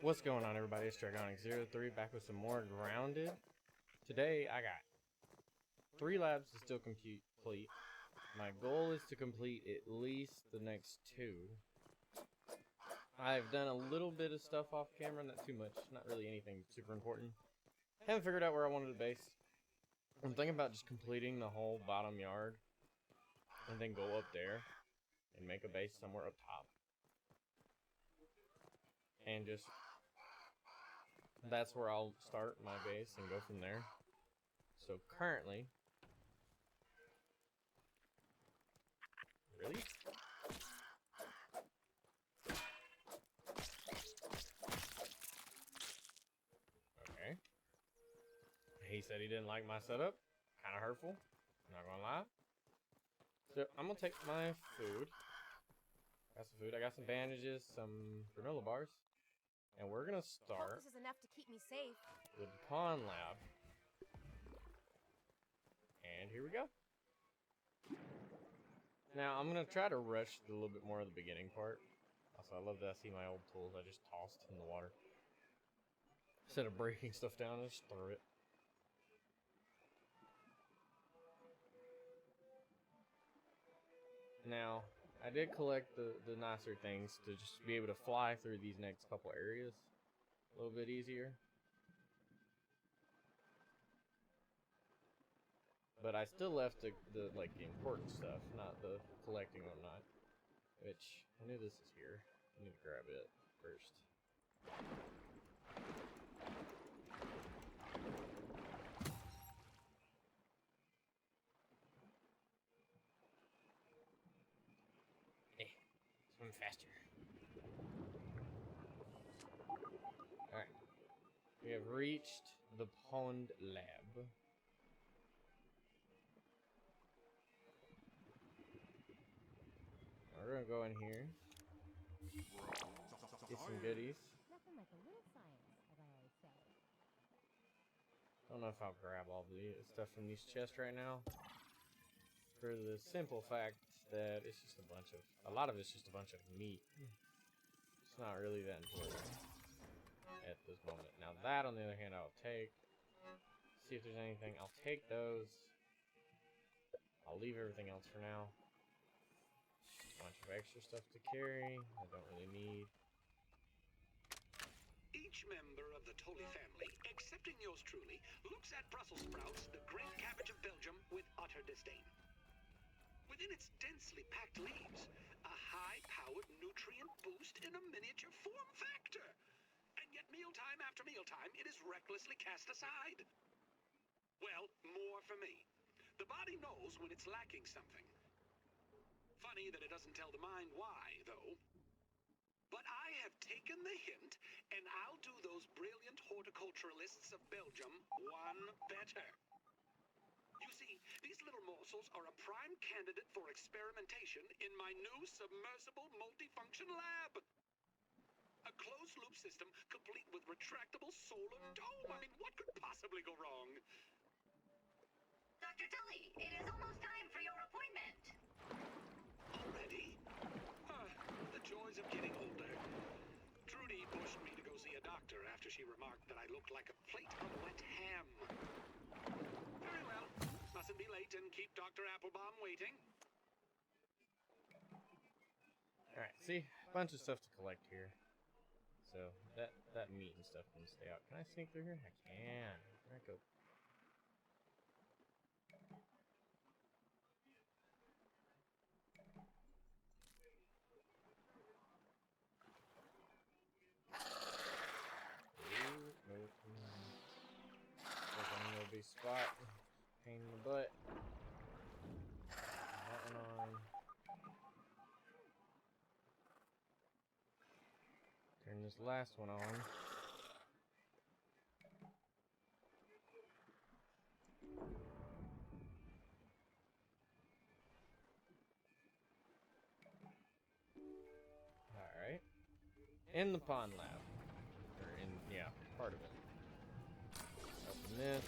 What's going on, everybody? It's Dragonic03 back with some more Grounded. Today I got 3 labs to still complete. My goal is to complete at least the next 2. I've done a little bit of stuff off camera, not too much, not really anything super important. Haven't figured out where I wanted to base. I'm thinking about just completing the whole bottom yard and then go up there and make a base somewhere up top. And just, that's where I'll start my base and go from there. So currently, really? Okay. He said he didn't like my setup. Kind of hurtful. Not gonna lie. So I'm gonna take my food. Got some food. I got some bandages, some granola bars. And we're gonna start this is enough to keep me safe with the pawn lab. And here we go. Now I'm gonna try to rush a little bit more of the beginning part. Also, I love that I see my old tools I just tossed in the water. Instead of breaking stuff down, I just throw it. Now, I did collect the nicer things to just be able to fly through these next couple areas a little bit easier. But I still left the important stuff, not the collecting whatnot. Which, I knew this is here. I need to grab it first. Swim faster. Alright. We have reached the pond lab. We're gonna go in here. Get some goodies. nothing like a little science, as I always say. Don't know if I'll grab all the stuff from these chests right now. For the simple fact that it's just a lot of it's just a bunch of meat. It's not really that important at this moment. Now that, on the other hand, I'll take. See if there's anything. I'll take those. I'll leave everything else for now. A bunch of extra stuff to carry. I don't really need. Each member of the Tully family, excepting yours truly, looks at Brussels sprouts, the great cabbage of Belgium, with utter disdain. Within its densely packed leaves, a high-powered nutrient boost in a miniature form factor. And yet mealtime after mealtime, it is recklessly cast aside. Well, more for me. The body knows when it's lacking something. Funny that it doesn't tell the mind why, though. But I have taken the hint, and I'll do those brilliant horticulturalists of Belgium one better. You see, these little morsels are a prime candidate for experimentation in my new submersible multifunction lab. A closed-loop system complete with retractable solar dome. I mean, what could possibly go wrong? Dr. Tully, it is almost time for your appointment. Already? The joys of getting older. Trudy pushed me to go see a doctor after she remarked that I looked like a plate of wet ham. Very well. Mustn't be late and keep Dr. Applebaum waiting. Alright, see? A bunch of stuff to collect here. So, that meat and stuff can stay out. Can I sneak through here? I can. There I go. Big spot. Pain in the butt. That one on. Turn this last one on. Alright. In the pond lab. Or in, yeah, part of it. Open this.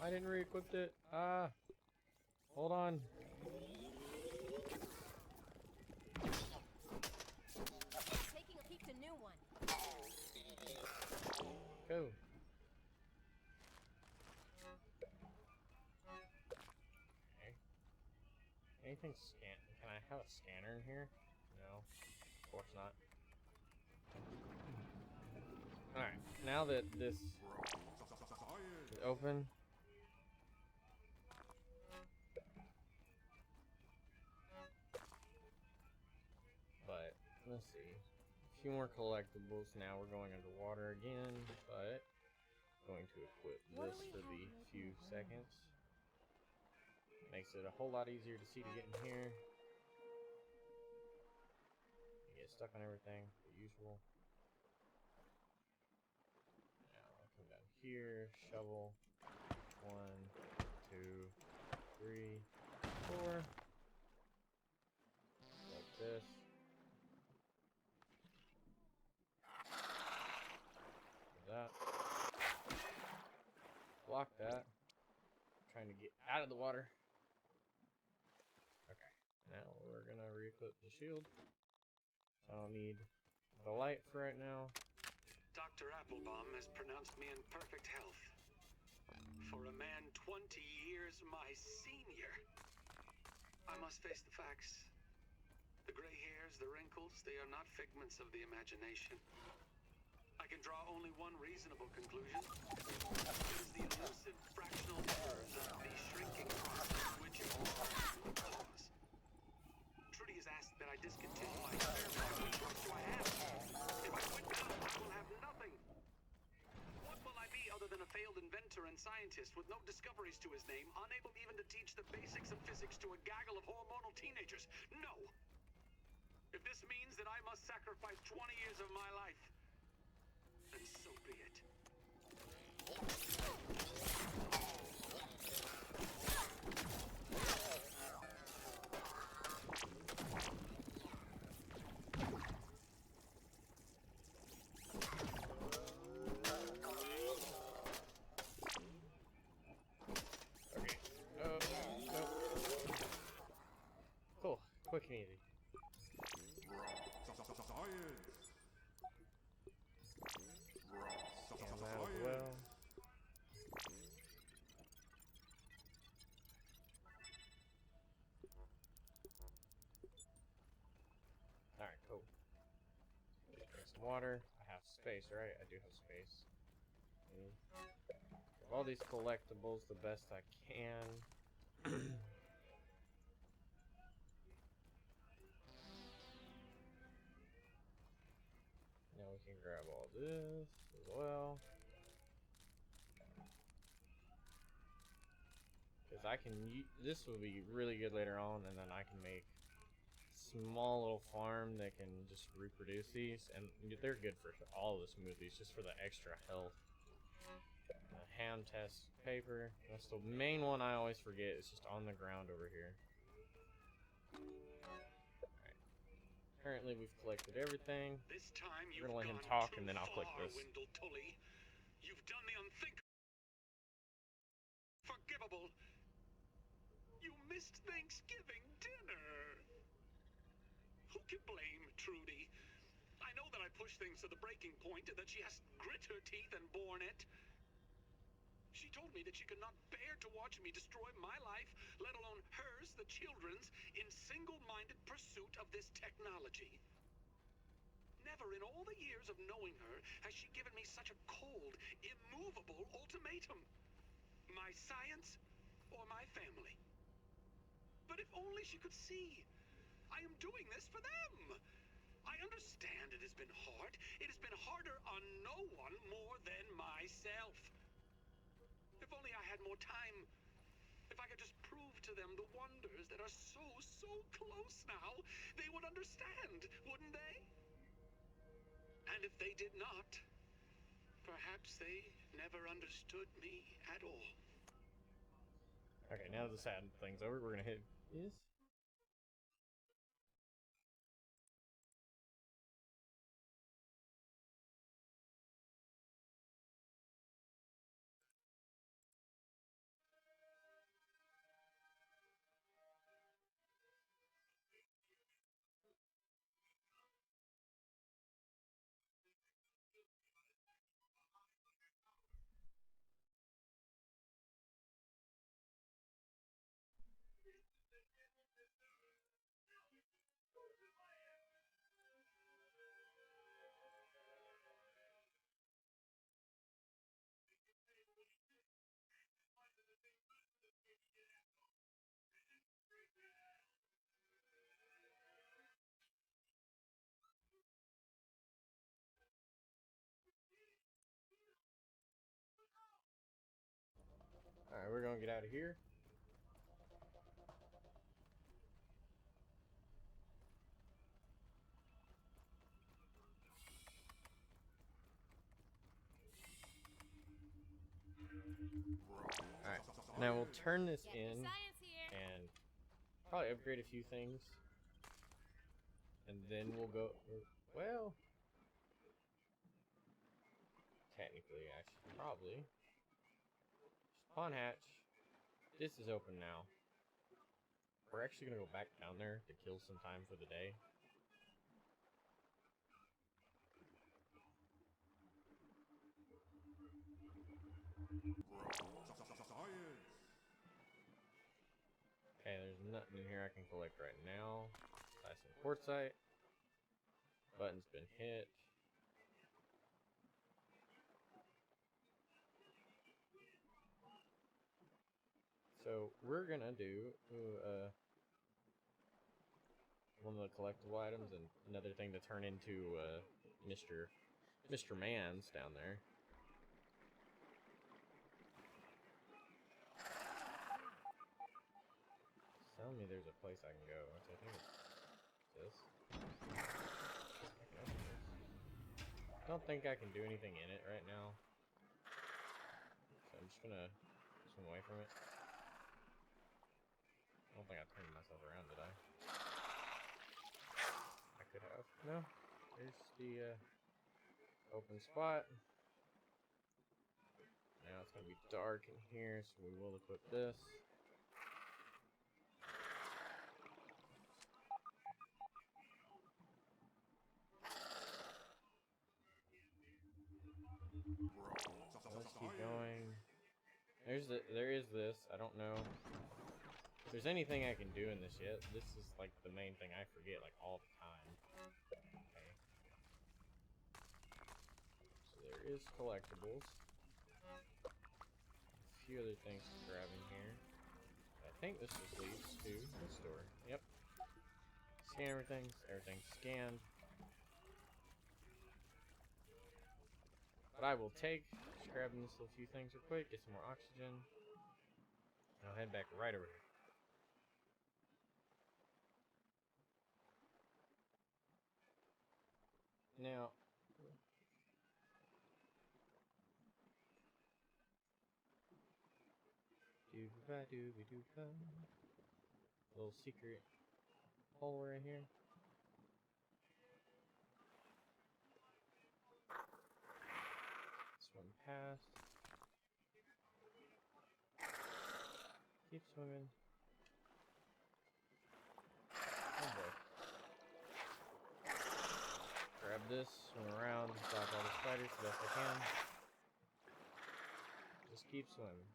I didn't re-equip it. Hold on. Go. Okay. Anything scan? Can I have a scanner in here? No. Of course not. Alright. Now that this is open. But, let's see. A few more collectibles. Now we're going underwater again, but going to equip this for the few seconds. Makes it a whole lot easier to see to get in here. You get stuck on everything, the usual. Now I'll come down here, shovel. 1, 2, 3, 4. Like this. That. Block that. Trying to get out of the water. Okay. Now we're gonna re-equip the shield. I don't need the light for right now. Dr. Applebaum has pronounced me in perfect health. For a man 20 years my senior. I must face the facts. The gray hairs, the wrinkles, they are not figments of the imagination. I can draw only one reasonable conclusion. It is the elusive fractional errors of the shrinking process which cause. Trudy has asked that I discontinue my experiment. Which choice do I have? If I quit now, I will have nothing. What will I be other than a failed inventor and scientist with no discoveries to his name, unable even to teach the basics of physics to a gaggle of hormonal teenagers? No! If this means that I must sacrifice 20 years of my life, then so be it. Okay. Nope. Cool. Quick and easy. Scan that as well. Alright, cool. Drink some water. I have space, right? I do have space. Grab all these collectibles the best I can. Now we can grab all this as well. Because I can, this will be really good later on, and then I can make small little farm that can just reproduce these, and they're good for all the smoothies, just for the extra health. Ham test paper, that's the main one I always forget. It's just on the ground over here. Alright. Currently we've collected everything. This time We're gonna let him talk and then I'll click this. Wendell Tully. You've done the unthinkable. Forgivable. You missed Thanksgiving dinner. Who can blame Trudy? I know that I pushed things to the breaking point and that she has grit her teeth and borne it. She told me that she could not bear to watch me destroy my life, let alone hers, the children's, in single-minded pursuit of this technology. Never in all the years of knowing her has she given me such a cold, immovable ultimatum. My science or my family. But if only she could see. I am doing this for them. I understand it has been hard. It has been harder on no one more than myself. If only I had more time. If I could just prove to them the wonders that are so close now, they would understand, wouldn't they? And if they did not, perhaps they never understood me at all. Okay, now the sad thing's over. We're gonna hit this. we're gonna get out of here. Alright, now we'll turn this in and probably upgrade a few things. And then we'll go, well, technically, actually, probably. Spawn hatch. This is open now. We're actually gonna go back down there to kill some time for the day. Okay, there's nothing in here I can collect right now. Buy some quartzite. Button's been hit. So we're gonna do one of the collectible items and another thing to turn into Mr. Man's down there. Telling me there's a place I can go, which I think it's this. I don't think I can do anything in it right now. So I'm just gonna swim away from it. I don't think I turned myself around, did I? I could have. No. There's the open spot. Now it's gonna be dark in here, so we will equip this. Let's keep going. There is this. I don't know if there's anything I can do in this yet. This is like the main thing I forget like all the time. Okay. So there is collectibles. A few other things to grab in here. I think this just leads to the store. Yep. Scan everything. Everything's scanned. But I will take, just grabbing this little few things real quick, get some more oxygen, and I'll head back right over here. Now, little secret hole right here. Swim past. Keep swimming. Oh boy. Grab this, swim around, dodge all the spiders the best I can. Just keep swimming.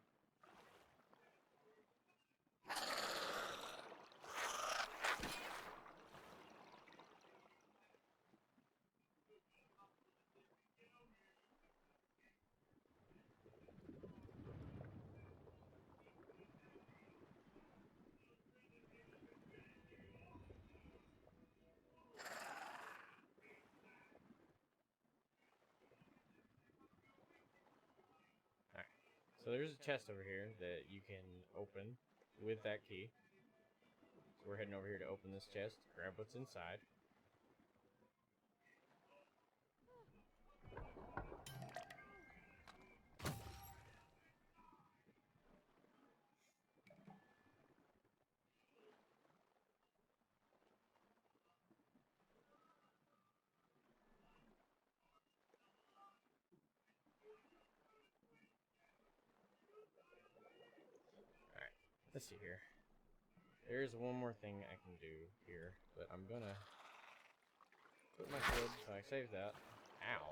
So there's a chest over here that you can open with that key. So we're heading over here to open this chest, grab what's inside. Let's see here. There's one more thing I can do here, but I'm gonna put my shield so I save that. Ow.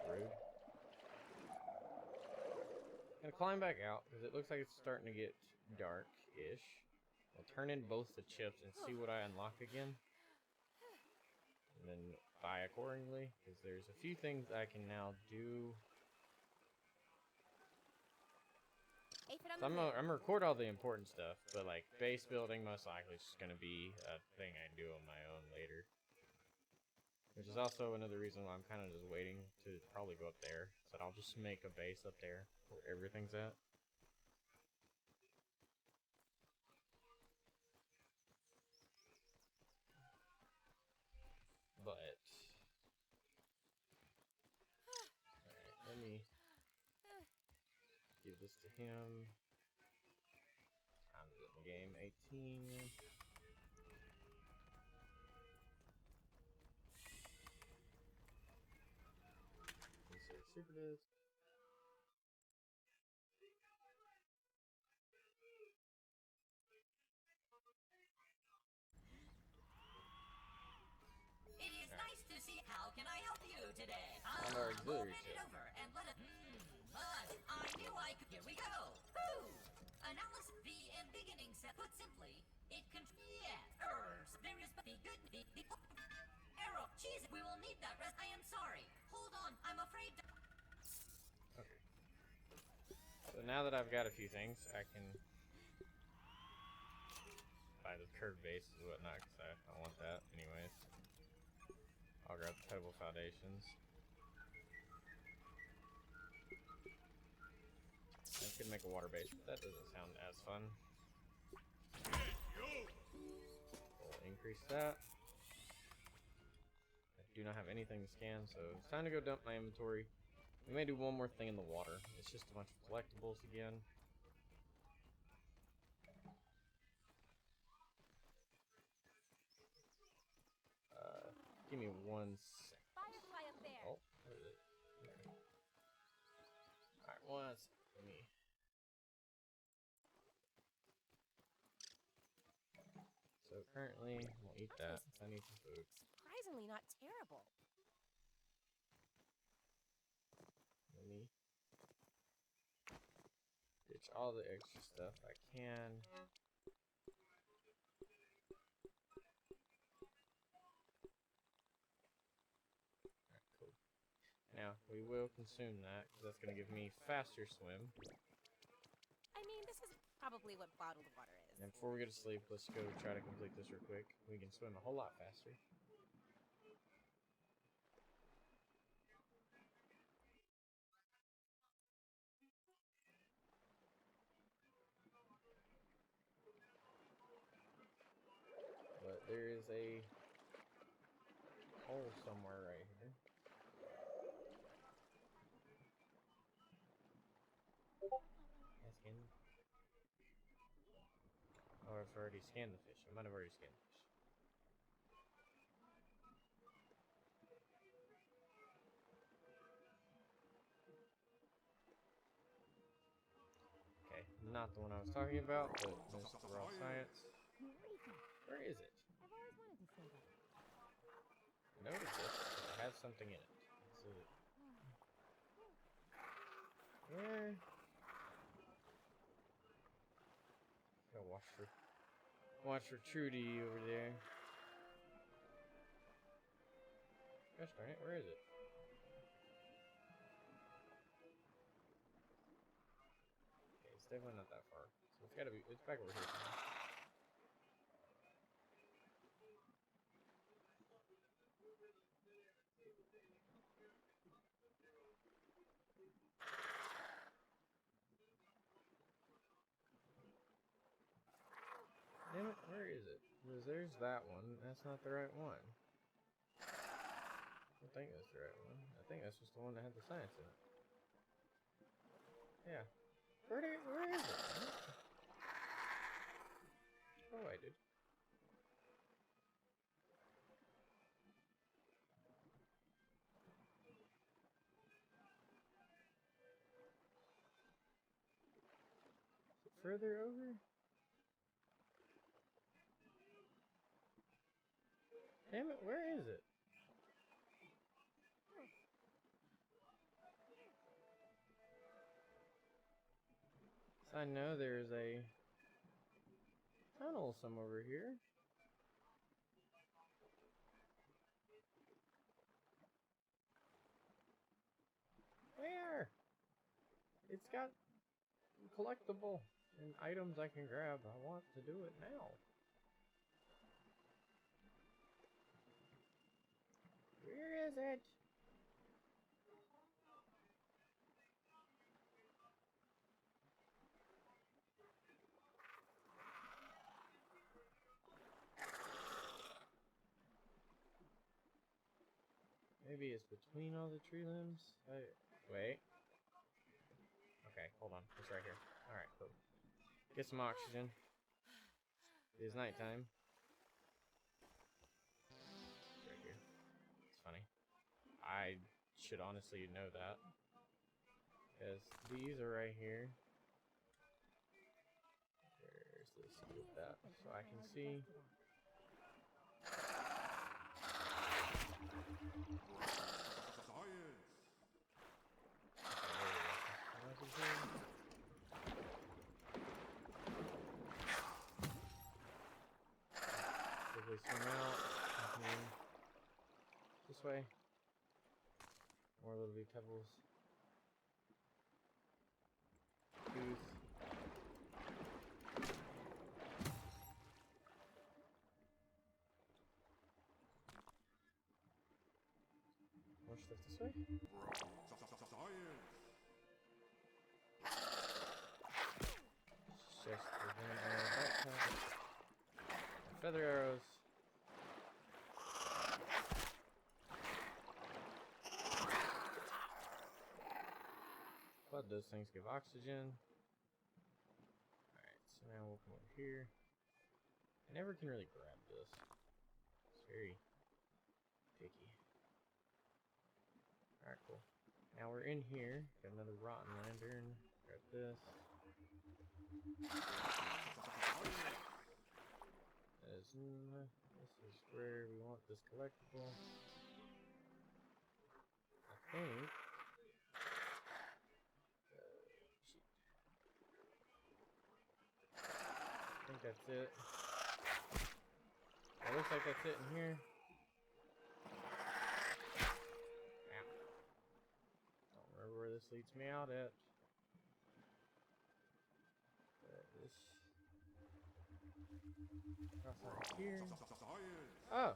Rude. Gonna climb back out because it looks like it's starting to get dark-ish. I'll turn in both the chips and see what I unlock again. And then buy accordingly, because there's a few things I can now do. So I'm gonna record all the important stuff, but like base building most likely is just gonna be a thing I do on my own later. Which is also another reason why I'm kind of just waiting to probably go up there. So I'll just make a base up there where everything's at. this to him. Times it in the game, 18. Insert super disc. It is nice to see. How can I help you today? On our auxiliary Open it chip. over and let it. But I knew I could. Here we go. Woo! Analysis V in beginning set. Put simply, it can. Yes. There is the good. The arrow. Cheese. We will need that rest. I am sorry. Hold on. I'm afraid. Okay. So now that I've got a few things, I can buy the curved bases and whatnot, because I don't want that anyways. I'll grab the pebble foundations. I could make a water base, but that doesn't sound as fun. We'll increase that. I do not have anything to scan, so it's time to go dump my inventory. We may do one more thing in the water. It's just a bunch of collectibles again. Give me 1 sec. Firefly up there. Oh, what is it? Okay. Alright, 1 sec. Let me. So currently, we'll eat that. I need some food. Surprisingly not terrible. Let me ditch all the extra stuff I can. Alright, cool. Now, we will consume that, because that's going to give me faster swim. I mean, this is probably what bottled water is. And before we go to sleep, let's go try to complete this real quick. We can swim a whole lot faster. But there is a hole somewhere right here. I scanned. Oh, I've already scanned the fish. I might have already scanned the fish. Okay, not the one I was talking about, but most of the raw science. Where is it? I've always wanted to say that. I know it exists, but it has something in it. Let's see. Where? Gotta watch for Trudy over there. Gosh darn it, where is it? Okay, it's definitely not that far. So it's gotta be, it's back over here somewhere. Damn it, where is it? Because there's that one. That's not the right one. I don't think that's the right one. I think that's just the one that had the science in it. Yeah. Where is it? Oh, I did. Is it further over? Damn it, where is it? So I know there's a tunnel somewhere over here. Where? It's got collectible and items I can grab. I want to do it now. Where is it? Maybe it's between all the tree limbs? Wait. Okay, hold on. It's right here. Alright, cool. Get some oxygen. It is nighttime. It's right here. It's funny. I should honestly know that. Because these are right here. Where's this? Get that so I can see. Quickly swim out. This way. More little big pebbles. Tooth. More stuff this way. Just the backpack. Feather arrows. But those things give oxygen. Alright, so now we'll come over here. I never can really grab this. It's very picky. Alright, cool. Now we're in here. Got another rotten lantern. Grab this. This is where we want this collectible. I think. I think that's it. It looks like that's it in here. Ow. Don't remember where this leads me out at. This. Cross out here. Oh!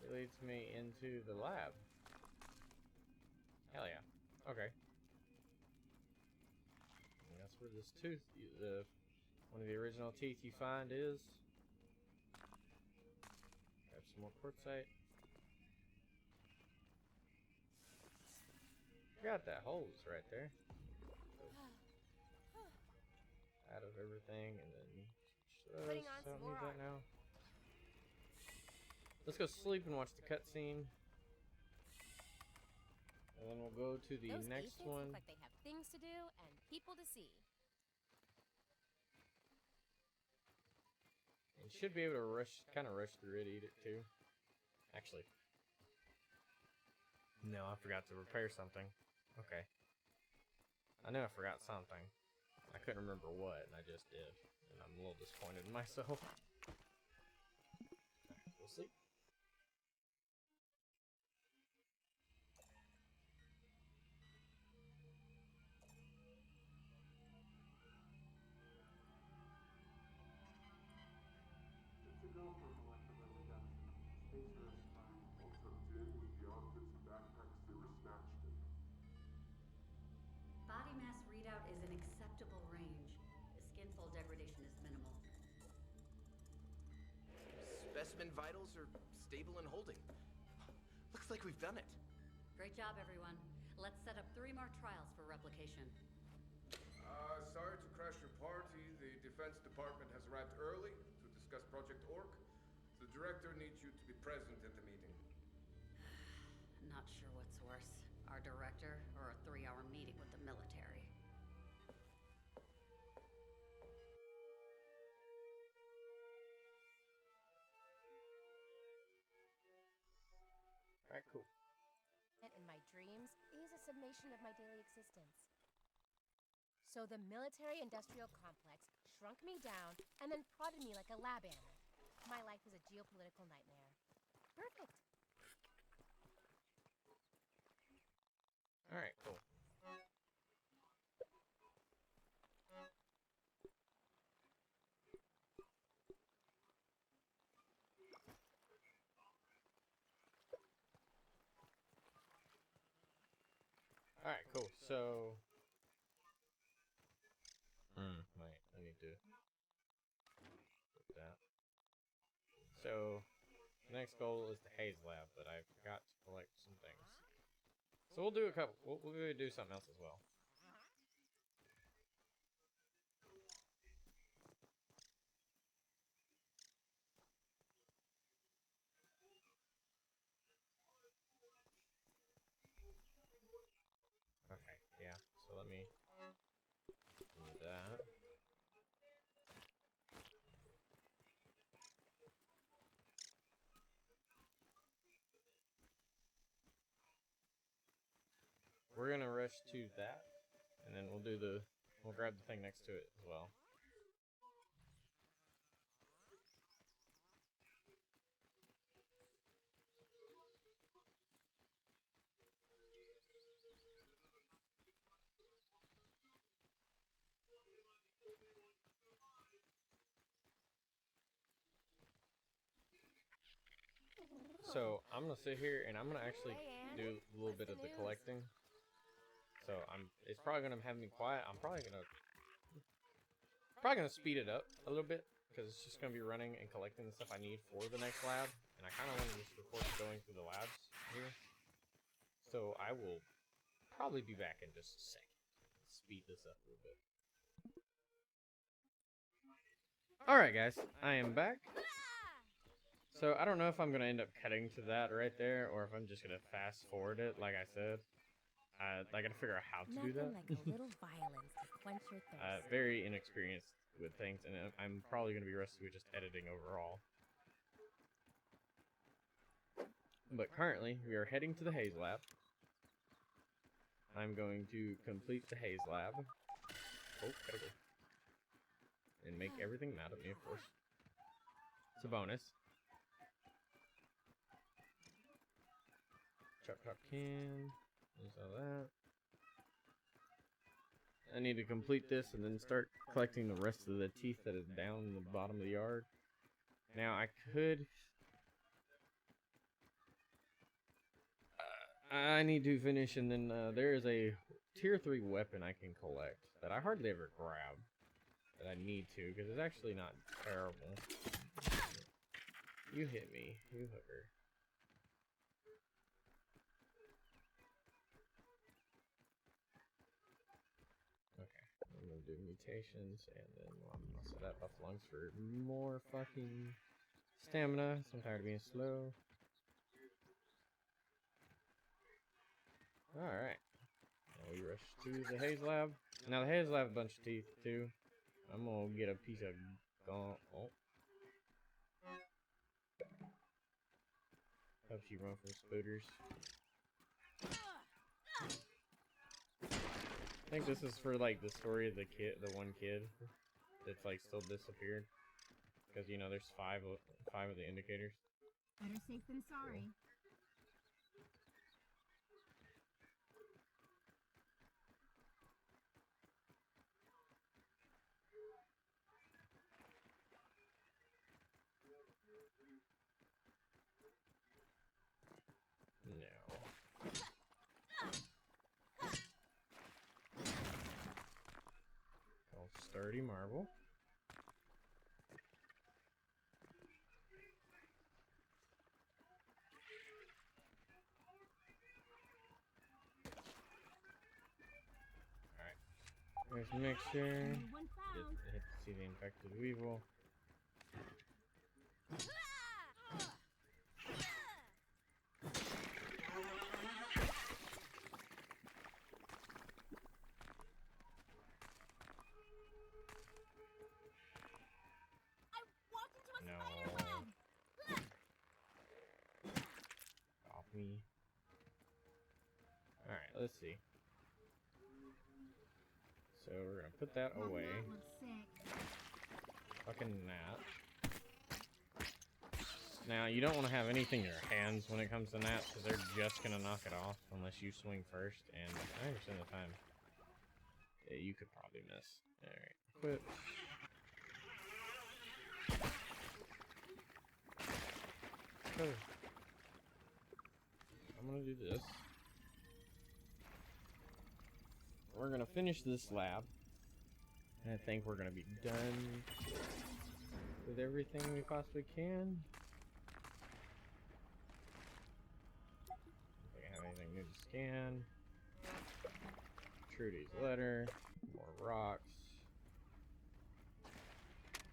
It leads me into the lab. Hell yeah. Okay. And that's where this tooth, one of the original teeth you find is. Grab some more quartzite. Forgot that hole's right there. Out of everything, and then Putting on some don't more need that armor. now. Let's go sleep and watch the cutscene, and then we'll go to the Those next aphids one. look like they have things to do and people to see. And should be able to kind of rush through it, eat it too. Actually, no, I forgot to repair something. Okay, I knew I forgot something. I couldn't remember what, and I just did. And I'm a little disappointed in myself. Alright, we'll sleep. It's a go for molecular reduction. Spacer is fine. All tucked in with the outfits and backpacks they were snatched in. Body mass readout is in acceptable range. The skin fold degradation is minimal. Specimen vitals are stable and holding. Looks like we've done it. Great job, everyone. Let's set up 3 more trials for replication. Sorry to crash your party. The Defense Department has arrived early to discuss Project Orc. The director needs you to be present at the meeting. Not sure what's worse, our director or a 3-hour meeting with the military. Alright, cool. In my dreams is a summation of my daily existence. So the military-industrial complex shrunk me down and then prodded me like a lab animal. My life is a geopolitical nightmare. Perfect. Alright, cool. Alright, cool. So... wait, I need to... put that. So, the next goal is the Haze Lab, but I forgot to collect some things. So we'll do a couple. We'll do something else as well. Okay, yeah. So let me do that. We're gonna rush to that, and then we'll grab the thing next to it as well. So I'm gonna sit here and I'm gonna actually do a little bit of the collecting. So it's probably gonna have me quiet. I'm probably gonna speed it up a little bit because it's just gonna be running and collecting the stuff I need for the next lab, and I kind of want to just record going through the labs here. So I will probably be back in just a second. Speed this up a little bit. All right, guys, I am back. So I don't know if I'm gonna end up cutting to that right there, or if I'm just gonna fast forward it, like I said. I gotta figure out how to do that. Like a little violence to quench your thirst. Very inexperienced with things, and I'm probably gonna be rusty with just editing overall. But currently, we are heading to the haze lab. I'm going to complete the haze lab. Oh, gotta go. And make everything mad at me, of course. It's a bonus. Chop can. There's all that. I need to complete this and then start collecting the rest of the teeth that is down in the bottom of the yard. Now I could... I need to finish, and then there is a tier 3 weapon I can collect that I hardly ever grab. That I need to, because it's actually not terrible. You hit me, you hooker. I'm gonna do mutations, and then I'm gonna set that buff lungs for more fucking stamina. So I'm tired of being slow. Alright. Now we rush to the haze lab. Now the haze lab have a bunch of teeth too. I'm gonna get a piece of gone. Oh. Helps you run from spooters. I think this is for like the story of the one kid that's like still disappeared, because you know there's five of the indicators. Better safe than sorry. No. Sturdy marble. Alright. There's the mixture. Hit to see the infected weevil. Alright, let's see. So we're gonna put that away. Fucking gnat. Now, you don't want to have anything in your hands when it comes to gnats, because they're just gonna knock it off unless you swing first, and 90% of the time, you could probably miss. Alright, quit. Okay. I'm gonna do this. We're gonna finish this lab, and I think we're gonna be done with everything we possibly can. I don't think I have anything Need to scan. Trudy's letter. More rocks.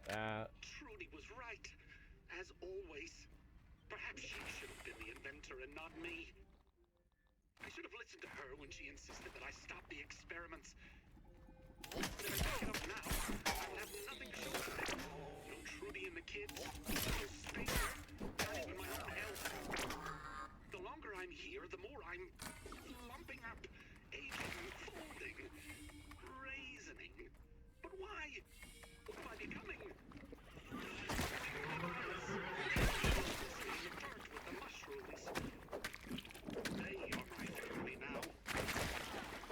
That. Trudy was right, as always. Perhaps she should have been the inventor and not me. I should have listened to her when she insisted that I stop the experiments. But if I take it up now, I'll have nothing to show for it. No Trudy and the kids, no space, not even my own health. The longer I'm here, the more I'm lumping up, aging, folding, raisening. But why? What am I becoming? With the mushrooms. They are my family now.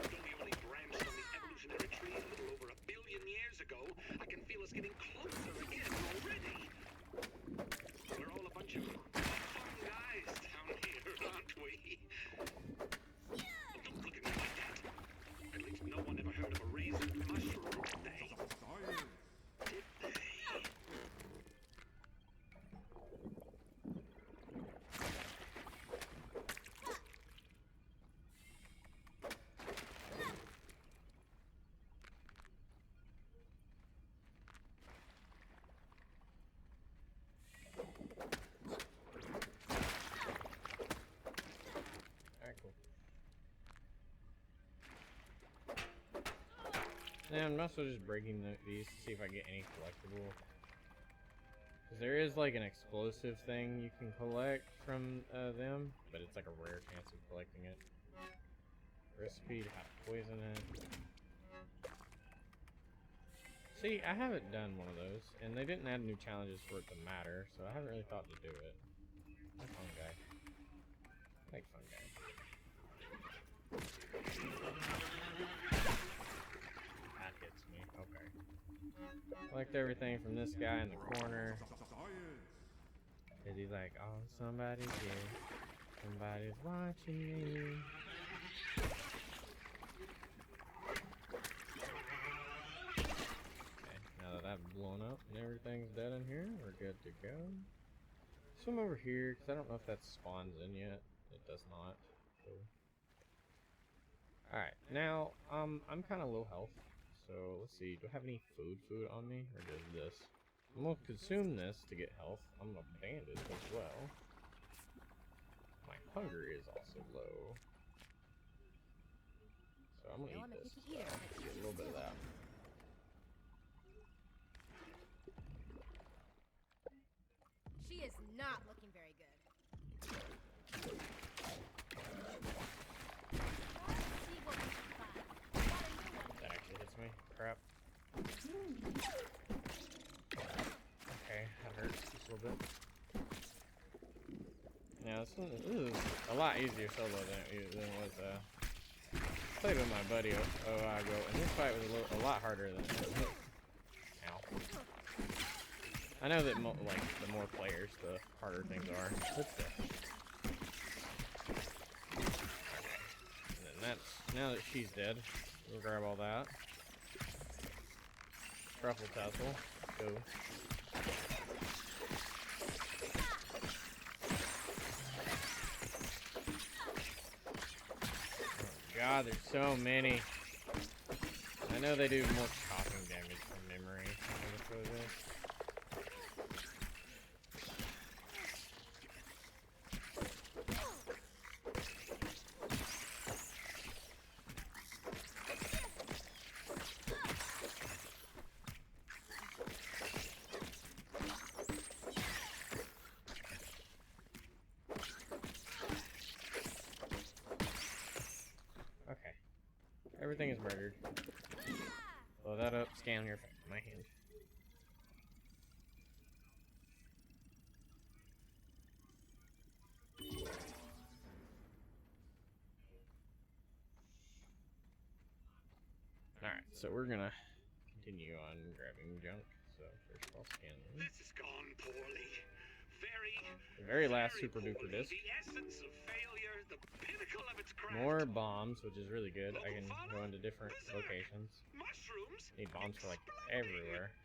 Though we only branched on the evolutionary tree a little over 1 billion years ago, I can feel us getting closer again already. We're all a bunch of fun guys down here, aren't we? Oh, don't look at me like that. At least no one ever heard of a raisin mushroom, did they? Did they? Alright, cool. Yeah, I'm also just breaking these to see if I get any collectible. Because there is like an explosive thing you can collect from them, but it's like a rare chance of collecting it. Recipe to how to poison it. See, I haven't done one of those, and they didn't add new challenges for it to matter, so I haven't really thought to do it. I'm a fun guy. I like fun guys. That hits me. Okay. Collect everything from this guy in the corner. Cause he's like, oh, somebody's here. Somebody's watching me. Okay, now that I've blown up and everything's dead in here, we're good to go. Swim over here, because I don't know if that spawns in yet. It does not. So. Alright, now, I'm kind of low health. So, let's see. Do I have any food on me? Or does this? I'm going to consume this to get health. I'm going to bandage as well. My hunger is also low. So, I'm going to eat this. Get a little bit of that. She is not looking very good. See what we can find. That actually hits me. Crap. Okay, that hurts just a little bit. Now this is a lot easier solo than it was. Played with my buddy a while ago, and this fight was a lot harder than. Ow. I know that like the more players, the harder things are. But still. And then that's now that she's dead, we'll grab all that. Ruffle tassel. Go. God, there's so many. I know they do more chopping damage from memory. I guess what it is. Everything is murdered. Blow that up, scan your effect in my hand. Alright, so we're gonna continue on grabbing junk. So first I'll scan them. This has gone poorly. The very last super duper disc. The essence of failure, the pinnacle of its craft. More bombs, which is really good. I can go into different locations. Mushrooms. Need bombs for like everywhere.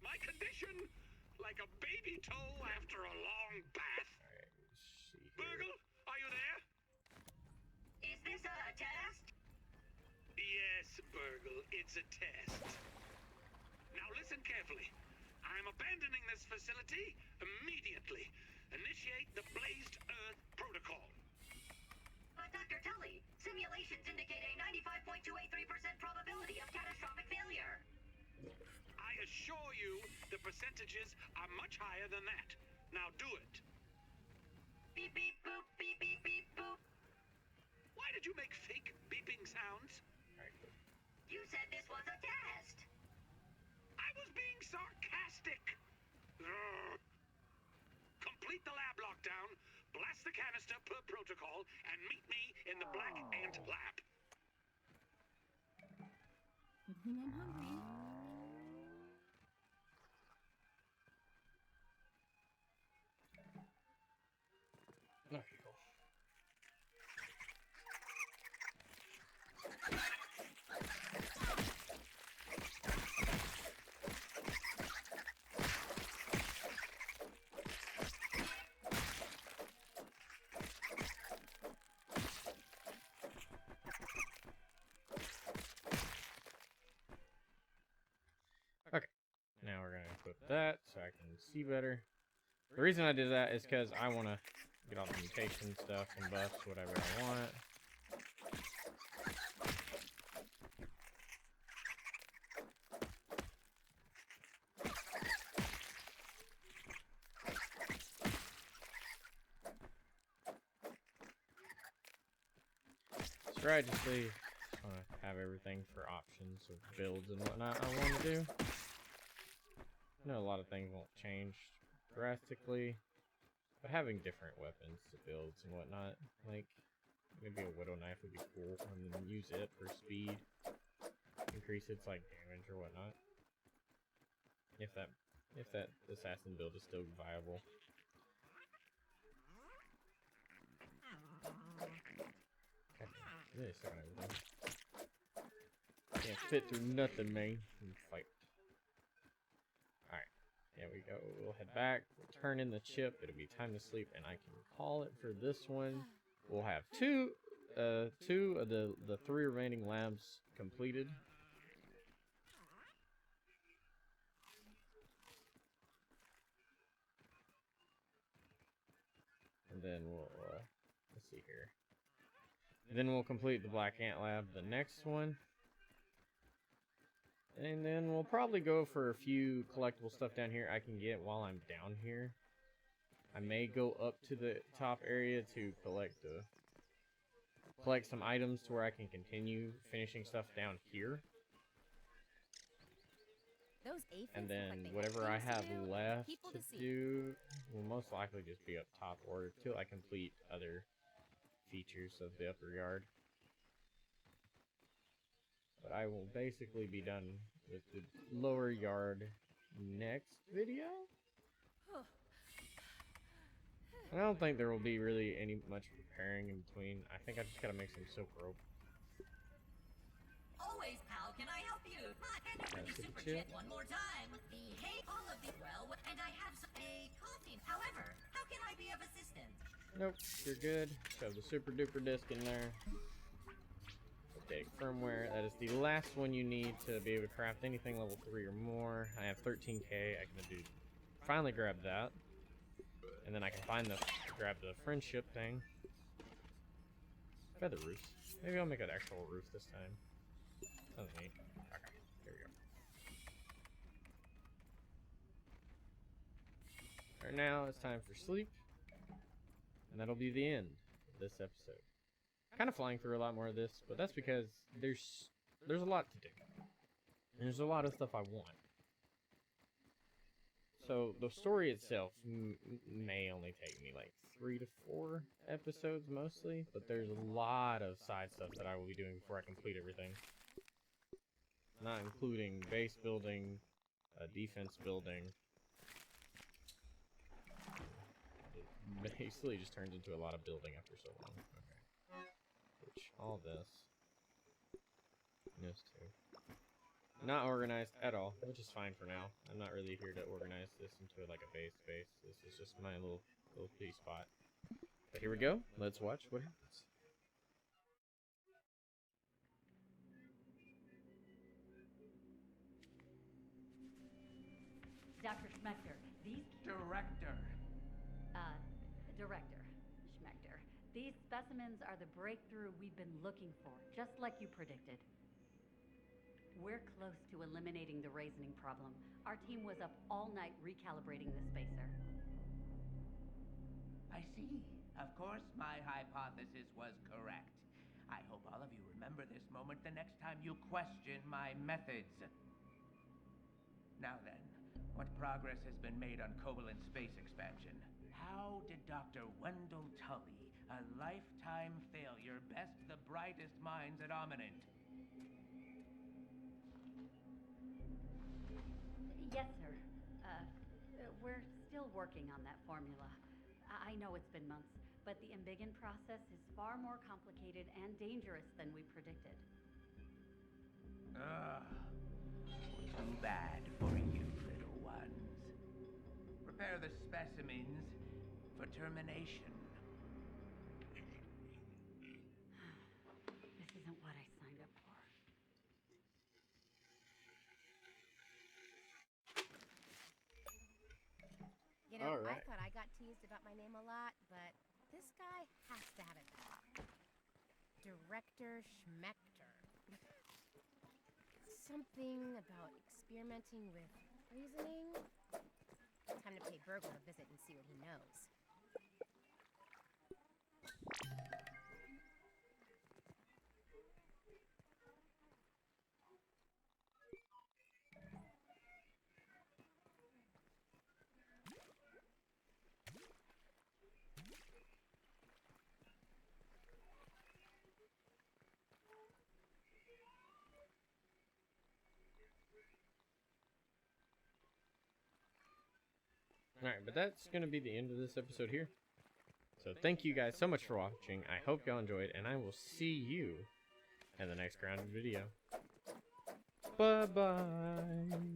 My condition, like a baby toe after a long bath. Alright, let's see here. Burgle, are you there? a test? Yes, Burgle, it's a test. Now listen carefully. I'm abandoning this facility immediately. Initiate the Blazed Earth Protocol. But Dr. Tully, simulations indicate a 95.283% probability of catastrophic failure. I assure you the percentages are much higher than that. Now do it. Beep beep boop, beep beep beep boop. Why did you make fake beeping sounds? You said this was a test. I was being sarcastic. Ugh. Complete the lab lockdown, blast the canister per protocol, and meet me in the Black Ant Lab. Good thing I'm hungry. Okay, cool. Okay, now we're gonna equip that so I can see better. The reason I did that is because I want to get all the mutation stuff and buffs, whatever I want. Strategically, just want to have everything for options of builds and whatnot I want to do. I know a lot of things won't change drastically, but having different weapons to builds and whatnot, like maybe a widow knife would be cool, and then use it for speed, increase its like damage or whatnot. If that assassin build is still viable. God damn, really suck on everything. Can't fit through nothing, man. Fight. Alright, there we go. We'll head back, we'll turn in the chip, it'll be time to sleep, and I can call it for this one. We'll have two of the 3 remaining labs completed. And then we'll, let's see here. And then we'll complete the Black Ant Lab, the next one. And then we'll probably go for a few collectible stuff down here I can get while I'm down here. I may go up to the top area to collect some items to where I can continue finishing stuff down here. Those aphids And look then like they whatever I things to have do, left people to see. do will most likely just be up top or till I complete other features of the upper yard. But I will basically be done with the lower yard next video. I don't think there will be really any much preparing in between. I think I just gotta make some silk rope. Always, how can I help you? And That's the the super chip. chat one more time. The hey, all of the well, and I have a coffee. However, how can I be of assistance? Nope, you're good. Shove the super duper disc in there. Update firmware. That is the last one you need to be able to craft anything level 3 or more. I have 13k. I can finally grab that. And then I can grab the friendship thing. Feather roofs. Maybe I'll make an actual roof this time. Sounds neat. Okay, here we go. Alright, now it's time for sleep. And that'll be the end of this episode. Kind of flying through a lot more of this, but that's because there's a lot to do. And there's a lot of stuff I want. So the story itself may only take me like 3 to 4 episodes mostly, but there's a lot of side stuff that I will be doing before I complete everything. Not including base building, defense building. It basically just turns into a lot of building after so long. Okay. Which, all this. This too. Not organized at all, which is fine for now. I'm not really here to organize this into like a base. This is just my little pea spot. But here we go. Let's watch what happens. Schmechter, these... Director. Director. Schmechter. These specimens are the breakthrough we've been looking for, just like you predicted. We're close to eliminating the raisoning problem. Our team was up all night recalibrating the spacer. I see. Of course, my hypothesis was correct. I hope all of you remember this moment the next time you question my methods. Now then, what progress has been made on Kobolin space expansion? How did Dr. Wendell Tully, a lifetime failure, best the brightest minds at Ominent? Yes, sir. We're still working on that formula. I know it's been months, but the embiggen process is far more complicated and dangerous than we predicted. Too bad for you, little ones. Prepare the specimens for termination. This isn't what I signed up for. You know, All right. I thought I got teased about my name a lot, but this guy has to have it back. Director Schmechter. Something about experimenting with reasoning. Time to pay Burgle a visit and see what he knows. Alright, but that's going to be the end of this episode here. So thank you guys so much for watching. I hope y'all enjoyed, and I will see you in the next grounded video. Bye-bye.